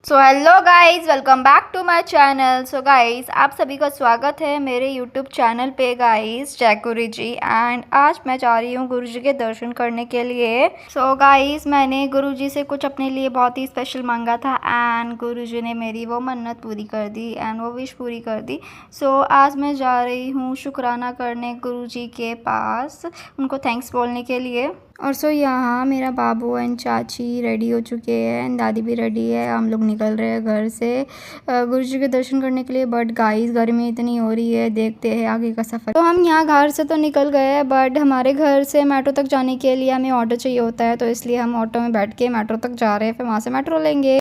So hello guys, welcome back to my channel. So guys, आप सभी का स्वागत है मेरे यूट्यूब चैनल पे गाइस, जयकुरी जी। एंड आज मैं जा रही हूँ गुरु जी के दर्शन करने के लिए। सो गाइस, मैंने गुरु जी से कुछ अपने लिए बहुत ही स्पेशल मांगा था एंड गुरु जी ने मेरी वो मन्नत पूरी कर दी एंड वो विश पूरी कर दी। सो आज मैं जा रही हूँ शुक्राना करने गुरु जी के पास, उनको थैंक्स बोलने के लिए। और सो यहाँ मेरा बाबू एंड चाची रेडी हो चुके हैं एंड दादी भी रेडी है। हम लोग निकल रहे हैं घर से गुरु जी के दर्शन करने के लिए। बट गाइस, गर्मी इतनी हो रही है, देखते हैं आगे का सफ़र। तो हम यहाँ घर से तो निकल गए हैं, बट हमारे घर से मेट्रो तक जाने के लिए हमें ऑटो चाहिए होता है, तो इसलिए हम ऑटो में बैठ के मेट्रो तक जा रहे हैं, फिर वहाँ से मेट्रो लेंगे।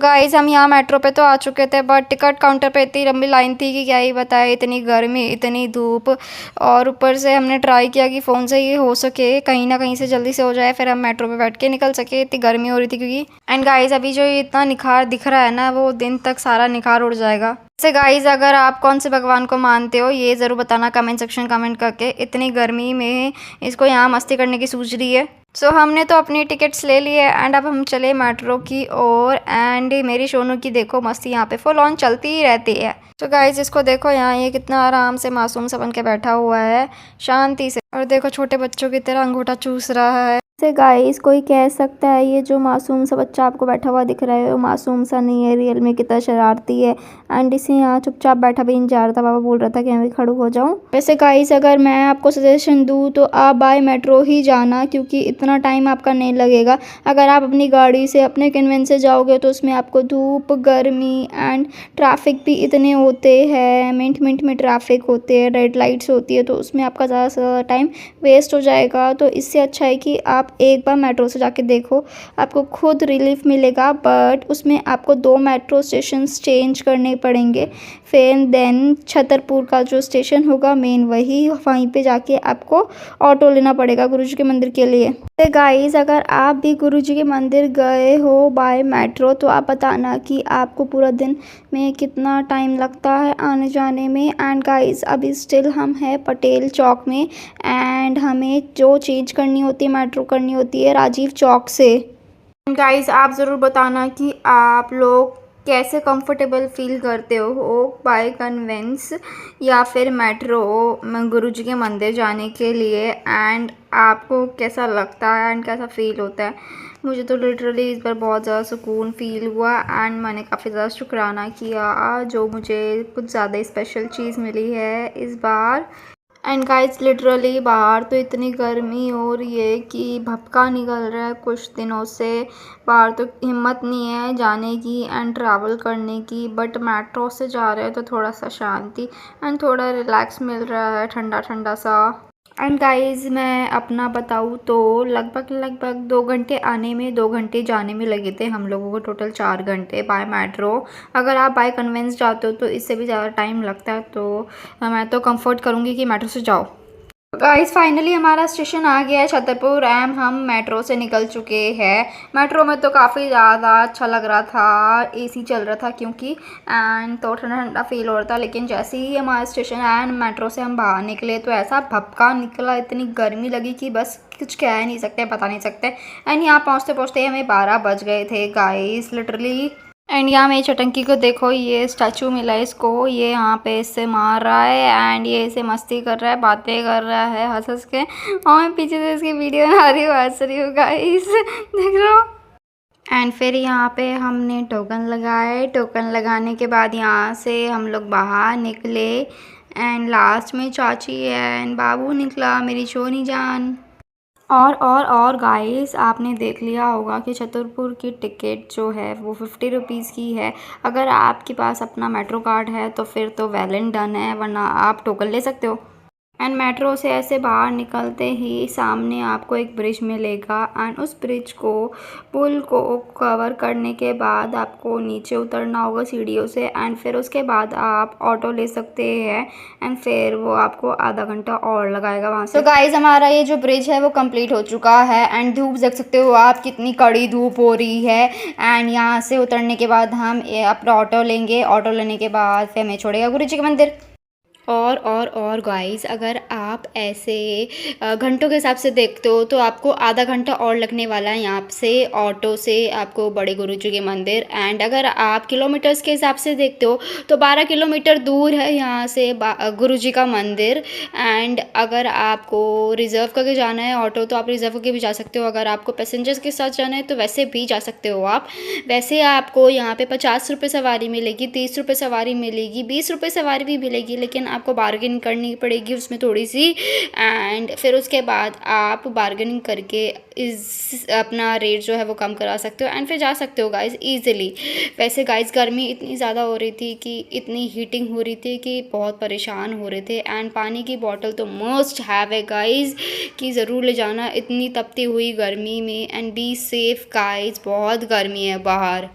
गाइस, हम यहाँ मेट्रो पे तो आ चुके थे, बट टिकट काउंटर पे इतनी लंबी लाइन थी कि क्या ही बताए। इतनी गर्मी, इतनी धूप, और ऊपर से हमने ट्राई किया कि फ़ोन से ये हो सके कहीं ना कहीं से जल्दी से हो जाए, फिर हम मेट्रो पे बैठ के निकल सके। इतनी गर्मी हो रही थी क्योंकि। एंड गाइस, अभी जो इतना निखार दिख रहा है ना, वो दिन तक सारा निखार उड़ जाएगा। वैसे गाइस, अगर आप कौन से भगवान को मानते हो ये ज़रूर बताना कमेंट सेक्शन कमेंट करके। इतनी गर्मी में इसको यहाँ मस्ती करने की सूझ रही है। सो हमने तो अपनी टिकट्स ले लिए एंड अब हम चले मेट्रो की ओर। एंड मेरी सोनू की देखो मस्ती यहाँ पे फुल ऑन चलती ही रहती है। तो गाइस, इसको देखो यहाँ ये कितना आराम से मासूम सा बन के बैठा हुआ है, शांति से। और देखो छोटे बच्चों की तरह अंगूठा चूस रहा है। से गाइस, कोई कह सकता है ये जो मासूम सा बच्चा आपको बैठा हुआ दिख रहा है वो मासूम सा नहीं है, रियल में कितना शरारती है। एंड इसे यहाँ चुपचाप बैठा भी नहीं जा रहा था, बाबा बोल रहा था कि मैं भी खड़ू हो जाऊँ। वैसे गाइस, अगर मैं आपको सजेशन दूँ तो आप बाय मेट्रो ही जाना, क्योंकि इतना टाइम आपका नहीं लगेगा। अगर आप अपनी गाड़ी से अपने कन्वेंस से जाओगे तो उसमें आपको धूप, गर्मी एंड ट्रैफिक भी इतने होते हैं, मिनट मिनट में ट्रैफिक होते हैं, रेड लाइट्स होती है, तो उसमें आपका ज़्यादा से ज़्यादा टाइम वेस्ट हो जाएगा। तो इससे अच्छा है कि आप एक बार मेट्रो से जाके देखो, आपको खुद रिलीफ मिलेगा। बट उसमें आपको 2 मेट्रो स्टेशंस चेंज करने पड़ेंगे, फिर देन छतरपुर का जो स्टेशन होगा मेन, वहीं पे जाके आपको ऑटो लेना पड़ेगा गुरुजी के मंदिर के लिए। तो गाइस, अगर आप भी गुरुजी के मंदिर गए हो बाय मेट्रो तो आप बताना कि आपको पूरा दिन में कितना टाइम लगता है आने जाने में। एंड गाइस, अभी स्टिल हम हैं पटेल चौक में एंड हमें जो चेंज करनी होती है मेट्रो करनी होती है राजीव चौक से। गाइस, आप ज़रूर बताना कि आप लोग कैसे कंफर्टेबल फील करते हो बाय कन्वेंस या फिर मेट्रो गुरुजी के मंदिर जाने के लिए। एंड आपको कैसा लगता है एंड कैसा फील होता है। मुझे तो लिटरली इस बार बहुत ज़्यादा सुकून फील हुआ एंड मैंने काफ़ी ज़्यादा शुक्राना किया जो मुझे कुछ ज़्यादा स्पेशल चीज़ मिली है इस बार। एंड गाइस, लिटरली बाहर तो इतनी गर्मी हो रही है कि भपका निकल रहा है कुछ दिनों से। बाहर तो हिम्मत नहीं है जाने की एंड ट्रैवल करने की, बट मेट्रो से जा रहे हैं तो थोड़ा सा शांति एंड थोड़ा रिलैक्स मिल रहा है, ठंडा ठंडा सा। एंड गाइस, मैं अपना बताऊँ तो लगभग 2 घंटे आने में 2 घंटे जाने में लगे थे हम लोगों को, टोटल 4 घंटे बाय मेट्रो। अगर आप बाय कन्वेंस जाते हो तो इससे भी ज़्यादा टाइम लगता है, तो मैं तो कंफर्ट करूँगी कि मेट्रो से जाओ। गाइस, फाइनली हमारा स्टेशन आ गया है छतरपुर एंड हम मेट्रो से निकल चुके हैं। मेट्रो में तो काफ़ी ज़्यादा अच्छा लग रहा था, एसी चल रहा था क्योंकि, एंड तो ठंडा ठंडा फील हो रहा था। लेकिन जैसे ही हमारा स्टेशन आया एंड मेट्रो से हम बाहर निकले तो ऐसा भपका निकला, इतनी गर्मी लगी कि बस कुछ कह नहीं सकते, बता नहीं सकते। एंड यहाँ पहुँचते पहुँचते हमें 12 बज गए थे गाइस, लिटरली। एंड यहाँ मेरी चटंकी को देखो, ये स्टैचू मिला है इसको, ये यहाँ पे इससे मार रहा है एंड ये इसे मस्ती कर रहा है, बातें कर रहा है हंस हंस के, और मैं पीछे से इसकी वीडियो बना रही हूँ, हंस रही हूँ गाइस, देख रहे हो। एंड फिर यहाँ पे हमने टोकन लगाए, टोकन लगाने के बाद यहाँ से हम लोग बाहर निकले एंड लास्ट में चाची एंड बाबू निकला, मेरी छोनी जान। और गाइस, आपने देख लिया होगा कि छतरपुर की टिकट जो है वो 50 रुपीज़ की है। अगर आपके पास अपना मेट्रो कार्ड है तो फिर तो वेल एंड डन है, वरना आप टोकन ले सकते हो। एंड मेट्रो से ऐसे बाहर निकलते ही सामने आपको एक ब्रिज मिलेगा एंड उस ब्रिज को, पुल को कवर करने के बाद आपको नीचे उतरना होगा सीढ़ियों से एंड फिर उसके बाद आप ऑटो ले सकते हैं एंड फिर वो आपको आधा घंटा और लगाएगा वहाँ से। तो गाइस, हमारा ये जो ब्रिज है वो कंप्लीट हो चुका है एंड धूप देख सकते हो आप, कितनी कड़ी धूप हो रही है। एंड यहाँ से उतरने के बाद हम अपना ऑटो लेंगे, ऑटो लेने के बाद फिर हमें छोड़ेगा गुरुजी के मंदिर। और गाइस, अगर आप ऐसे घंटों के हिसाब से देखते हो तो आपको आधा घंटा और लगने वाला है यहाँ से ऑटो से आपको बड़े गुरुजी के मंदिर। एंड अगर आप किलोमीटर्स के हिसाब से देखते हो तो 12 किलोमीटर दूर है यहाँ से गुरुजी का मंदिर। एंड अगर आपको रिज़र्व करके जाना है ऑटो तो आप रिज़र्व करके भी जा सकते हो। अगर आपको पैसेंजर्स के साथ जाना है तो वैसे भी जा सकते हो आप। वैसे आपको यहाँ पे 50 रुपये सवारी मिलेगी, 30 रुपये सवारी मिलेगी, 20 रुपये सवारी भी मिलेगी, लेकिन आपको बार्गेन करनी पड़ेगी उसमें थोड़ी सी। एंड फिर उसके बाद आप बार्गेनिंग करके इस अपना रेट जो है वो कम करा सकते हो एंड फिर जा सकते हो गाइस ईज़िली। वैसे गाइस गर्मी इतनी ज़्यादा हो रही थी कि इतनी हीटिंग हो रही थी कि बहुत परेशान हो रहे थे। एंड पानी की बॉटल तो मस्ट हैव है गाइस कि ज़रूर ले जाना इतनी तपती हुई गर्मी में। एंड बी सेफ गाइस, बहुत गर्मी है बाहर।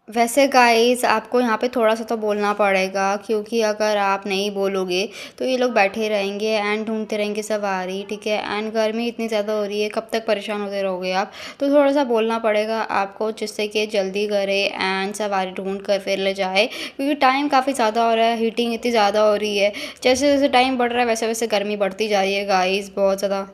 वैसे गाइस आपको यहाँ पे थोड़ा सा तो बोलना पड़ेगा, क्योंकि अगर आप नहीं बोलोगे तो ये लोग बैठे रहेंगे एंड ढूंढते रहेंगे सवारी, ठीक है। एंड गर्मी इतनी ज़्यादा हो रही है, कब तक परेशान होते रहोगे आप। तो थोड़ा सा बोलना पड़ेगा आपको, जिससे कि जल्दी करे एंड सवारी ढूंढ कर फिर ले जाए, क्योंकि टाइम काफ़ी ज़्यादा हो रहा है, हीटिंग इतनी ज़्यादा हो रही है। जैसे जैसे टाइम बढ़ रहा है वैसे वैसे गर्मी बढ़ती जा रही है गाइस, बहुत ज़्यादा।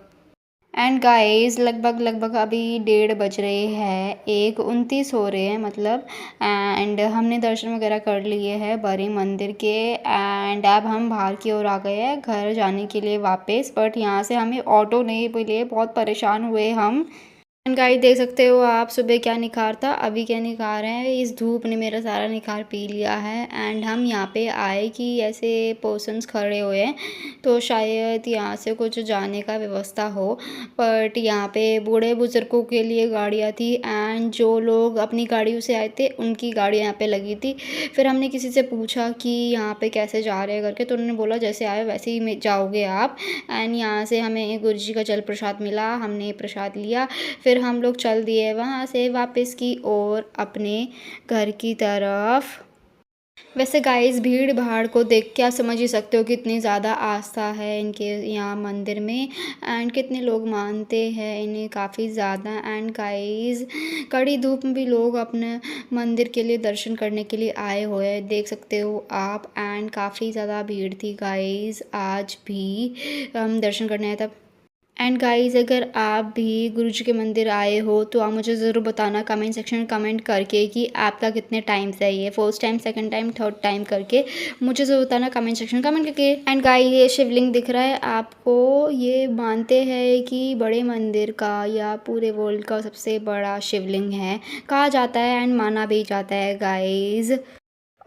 एंड गाइस लगभग लगभग अभी 1:30 बज रहे हैं, 1:29 हो रहे हैं मतलब। एंड हमने दर्शन वगैरह कर लिए हैं बड़े मंदिर के। एंड अब हम बाहर की ओर आ गए हैं घर जाने के लिए वापस। बट यहाँ से हमें ऑटो नहीं मिले, बहुत परेशान हुए हम। एंड गाइस देख सकते हो आप, सुबह क्या निखार था अभी क्या निखार है। इस धूप ने मेरा सारा निखार पी लिया है। एंड हम यहाँ पे आए कि ऐसे पर्सन्स खड़े हुए हैं तो शायद यहाँ से कुछ जाने का व्यवस्था हो। बट यहाँ पे बूढ़े बुजुर्गों के लिए गाड़ियाँ थी एंड जो लोग अपनी गाड़ियों से आए थे उनकी गाड़ियाँ यहाँ पे लगी थी। फिर हमने किसी से पूछा कि यहाँ पे कैसे जा रहे हैं करके, तो उन्होंने बोला जैसे आए वैसे ही जाओगे आप। एंड यहाँ से हमें गुरु जी का जल प्रसाद मिला, हमने प्रसाद लिया। फिर हम लोग चल दिए वहाँ से वापस की ओर अपने घर की तरफ। वैसे गाइस भीड़ भाड़ को देख के आप समझ ही सकते हो कितनी ज़्यादा आस्था है इनके यहाँ मंदिर में एंड कितने लोग मानते हैं इन्हें काफ़ी ज़्यादा। एंड गाइस कड़ी धूप में भी लोग अपने मंदिर के लिए दर्शन करने के लिए आए हुए हैं, देख सकते हो आप। एंड काफ़ी ज़्यादा भीड़ थी गाइस, आज भी हम दर्शन करने आए तब। एंड गाइस अगर आप भी गुरु जी के मंदिर आए हो तो आप मुझे ज़रूर बताना कमेंट सेक्शन में कमेंट करके कि आपका कितने टाइम से है, first time, second time, third time करके मुझे ज़रूर बताना कमेंट सेक्शन में कमेंट करके। एंड गाइस ये शिवलिंग दिख रहा है आपको, ये मानते हैं कि बड़े मंदिर का या पूरे वर्ल्ड का सबसे बड़ा शिवलिंग है, कहा जाता है एंड माना भी जाता है गाइस।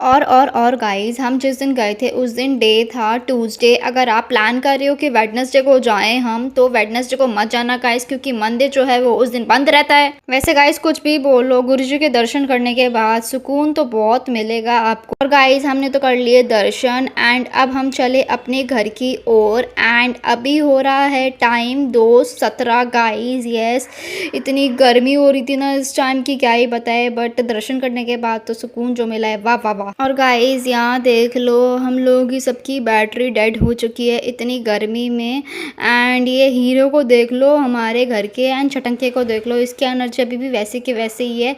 और गाइस हम जिस दिन गए थे उस दिन डे था ट्यूसडे। अगर आप प्लान कर रहे हो कि वेडनेसडे को जाएं हम, तो वेडनेसडे को मत जाना गाइस, क्योंकि मंदिर जो है वो उस दिन बंद रहता है। वैसे गाइस कुछ भी बोलो, गुरुजी के दर्शन करने के बाद सुकून तो बहुत मिलेगा आपको। और गाइस हमने तो कर लिए दर्शन एंड अब हम चले अपने घर की ओर। एंड अभी हो रहा है टाइम 2:17 गाइस। यस इतनी गर्मी हो रही थी ना इस टाइम की क्या ही बताए, बट दर्शन करने के बाद तो सुकून जो मिला है वाह वाह वाह। और गाइस यहाँ देख लो हम लोगों की सबकी बैटरी डेड हो चुकी है इतनी गर्मी में। एंड ये हीरो को देख लो हमारे घर के, एंड छटंके को देख लो, इसकी एनर्जी अभी भी वैसे के वैसे ही है,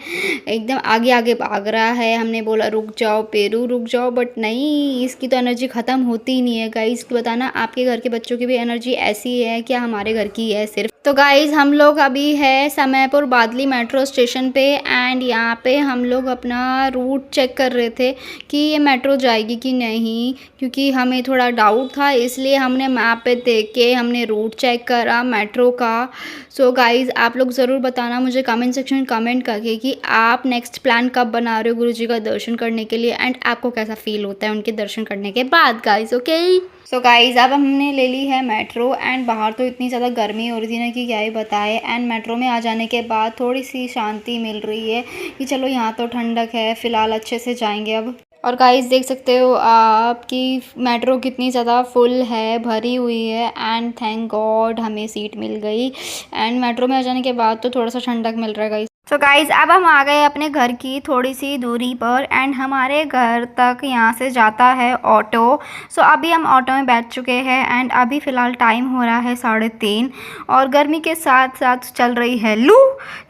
एकदम आगे आगे भाग रहा है। हमने बोला रुक जाओ पेरू रुक जाओ, बट नहीं, इसकी तो एनर्जी ख़त्म होती ही नहीं है गाइस। बताना आपके घर के बच्चों की भी एनर्जी ऐसी है क्या हमारे घर की है सिर्फ। तो गाइस हम लोग अभी है समयपुर बादली मेट्रो स्टेशन पे। एंड यहाँ पे हम लोग अपना रूट चेक कर रहे थे कि ये मेट्रो जाएगी कि नहीं, क्योंकि हमें थोड़ा डाउट था, इसलिए हमने मैप पे देख के हमने रूट चेक करा मेट्रो का। सो गाइस आप लोग ज़रूर बताना मुझे कमेंट सेक्शन में कमेंट करके कि आप नेक्स्ट प्लान कब बना रहे हो गुरुजी का दर्शन करने के लिए एंड आपको कैसा फील होता है उनके दर्शन करने के बाद गाइस। ओके सो गाइस अब हमने ले ली है मेट्रो। एंड बाहर तो इतनी ज़्यादा गर्मी हो रही थी ना कि क्या ही बताए। एंड मेट्रो में आ जाने के बाद थोड़ी सी शांति मिल रही है कि चलो यहाँ तो ठंडक है, फ़िलहाल अच्छे से जाएंगे अब। और गाइस देख सकते हो आप कि मेट्रो कितनी ज़्यादा फुल है, भरी हुई है। एंड थैंक गॉड हमें सीट मिल गई। एंड मेट्रो में आ जाने के बाद तो थोड़ा सा ठंडक मिल रहा है गाइस। तो गाइज़ अब हम आ गए अपने घर की थोड़ी सी दूरी पर। एंड हमारे घर तक यहाँ से जाता है ऑटो। सो अभी हम ऑटो में बैठ चुके हैं एंड अभी फ़िलहाल टाइम हो रहा है 3:30 और गर्मी के साथ साथ चल रही है लू,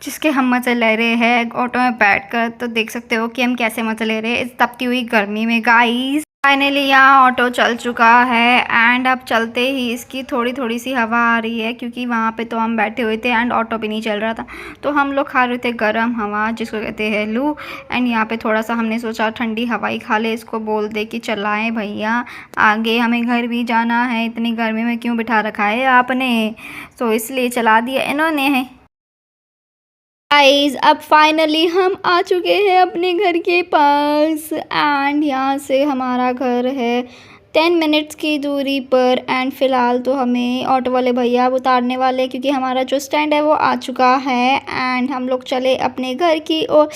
जिसके हम मज़े ले रहे हैं ऑटो में बैठकर। तो देख सकते हो कि हम कैसे मज़े ले रहे हैं इस तपती हुई गर्मी में गाइज़। फाइनली यहाँ ऑटो चल चुका है एंड अब चलते ही इसकी थोड़ी थोड़ी सी हवा आ रही है, क्योंकि वहाँ पे तो हम बैठे हुए थे एंड ऑटो भी नहीं चल रहा था, तो हम लोग खा रहे थे गर्म हवा जिसको कहते हैं लू। एंड यहाँ पे थोड़ा सा हमने सोचा ठंडी हवा ही खा ले, इसको बोल दे कि चलाएं भैया आगे, हमें घर भी जाना है, इतनी गर्मी में क्यों बिठा रखा है आपने, तो इसलिए चला दिया इन्होंने है। गाइस अब फाइनली हम आ चुके हैं अपने घर के पास एंड यहाँ से हमारा घर है 10 मिनट्स की दूरी पर। एंड फ़िलहाल तो हमें ऑटो वाले भैया अब उतारने वाले हैं, क्योंकि हमारा जो स्टैंड है वो आ चुका है एंड हम लोग चले अपने घर की और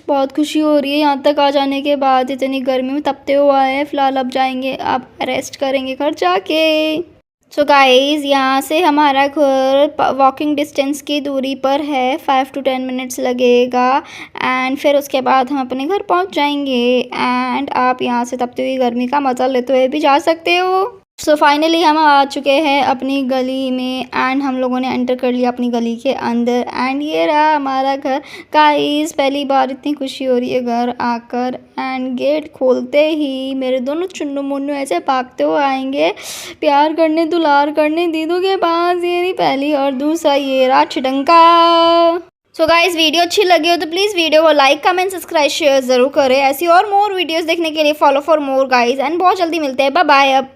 बहुत खुशी हो रही है यहाँ तक आ जाने के बाद। इतनी गर्मी में तपते हुए आए हैं, फ़िलहाल अब जाएंगे, अब रेस्ट करेंगे घर जाके। सो गाइज़ यहाँ से हमारा घर वॉकिंग डिस्टेंस की दूरी पर है, 5 to 10 मिनट्स लगेगा एंड फिर उसके बाद हम अपने घर पहुँच जाएंगे। एंड आप यहाँ से तपती हुई गर्मी का मज़ा लेते हुए भी जा सकते हो। सो फाइनली हम आ चुके हैं अपनी गली में एंड हम लोगों ने एंटर कर लिया अपनी गली के अंदर एंड ये रहा हमारा घर। गाइस पहली बार इतनी खुशी हो रही है घर आकर एंड गेट खोलते ही मेरे दोनों चुन्नू मुन्नू ऐसे भागते हुए आएंगे प्यार करने दुलार करने दीदू के पास। ये रही पहली और दूसरा ये रहा छिटंका। सो गाइस वीडियो अच्छी लगी हो तो प्लीज़ वीडियो को लाइक कमेंट सब्सक्राइब शेयर ज़रूर करें। ऐसी और मोर वीडियोस देखने के लिए follow for more guys and बहुत जल्दी मिलते हैं। बाय बाय अब।